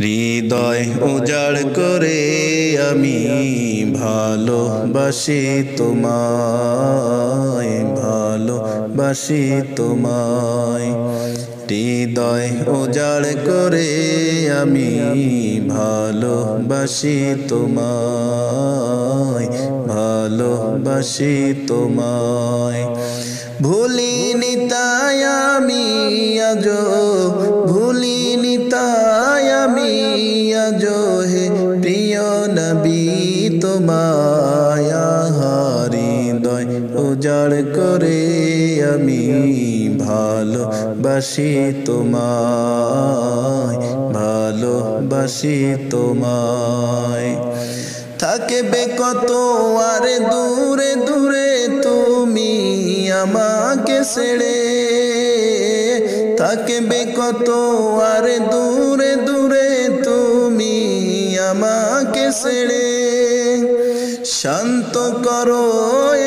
হৃদয় উজাড় করে আমি ভালোবাসি তোমায়, ভালোবাসি তোমায়। হৃদয় উজাড় করে আমি ভালোবাসি তোমায়, ভালোবাসি তোমায়। ভুলিনি তাই আমি আজো, ভুলিনি তাই আমি আজো হে প্রিয় নবী তোমায়। হৃদয় উজাড় করে আমি ভালোবাসি তোমায়, ভালোবাসি তোমায়। থাকবে কত আর দূরে দূরে তুমি আমাকে ছেড়ে, থাকবে কত আর দূরে দূরে তুমি আমাকে ছেড়ে। শান্ত করো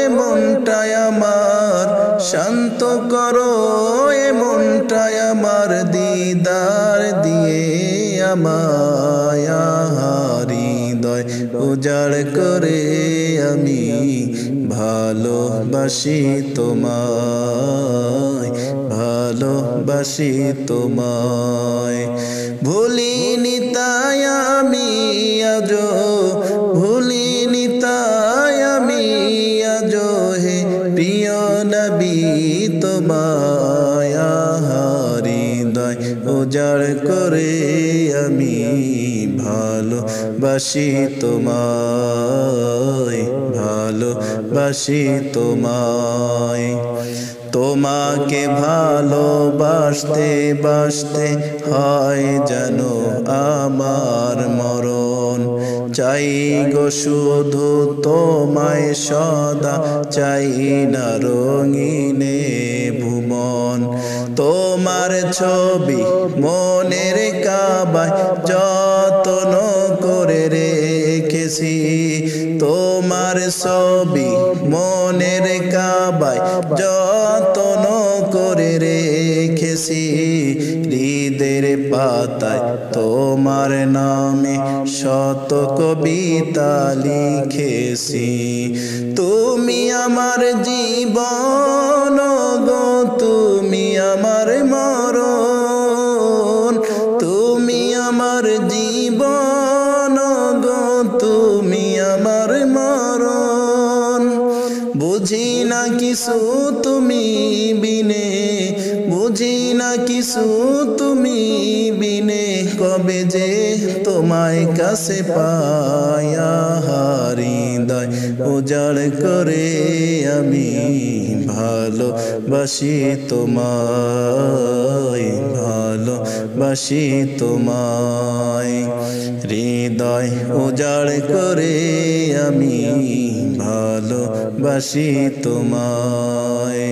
এ মনটায় আমার, শান্ত করো এ মনটায় আমার, দিদার দিয়ে আমায়। হৃদয় উজাড় করে আমি ভালোবাসি তোমায়, ভালোবাসি তোমায়। ভুলিনি তাই আমি আজো, ভুলিনি তাই আমি আজো হে প্রিয় নবী তোমায়। হৃদয় উজাড় করে আমি ভালোবাসি তোমায়, ভালোবাসি তোমায়। তোমাকে ভালোবাসতে বাসতে হয় যেন আমার মরণ। চাই গো শুধু তোমায় সদা, চাই না রঙিনে ভুবন। তোমার ছবি মনের কাবায় যত্ন করে রেখেছি, তোমার ছবি মনের কাবায় যত্ন করে রেখেছি। হৃদের পাতায় তোমার নামে শত কবিতা লিখেছি। তুমি আমার জীবন গো, তুমি আমার মরণ, তুমি আমার জীবন গো, তুমি আমার মরণ। বুঝি না কিছু তুমি বিনে, বুঝি না কিছু তুমি বিনে, কবে যে তোমায় কাছে পায়া। হৃদয় উজাড় করে আমি ভালোবাসি তোমায়, ভালোবাসি তোমায়। হৃদয় উজাড় করে আমি ভালোবাসি তোমায়।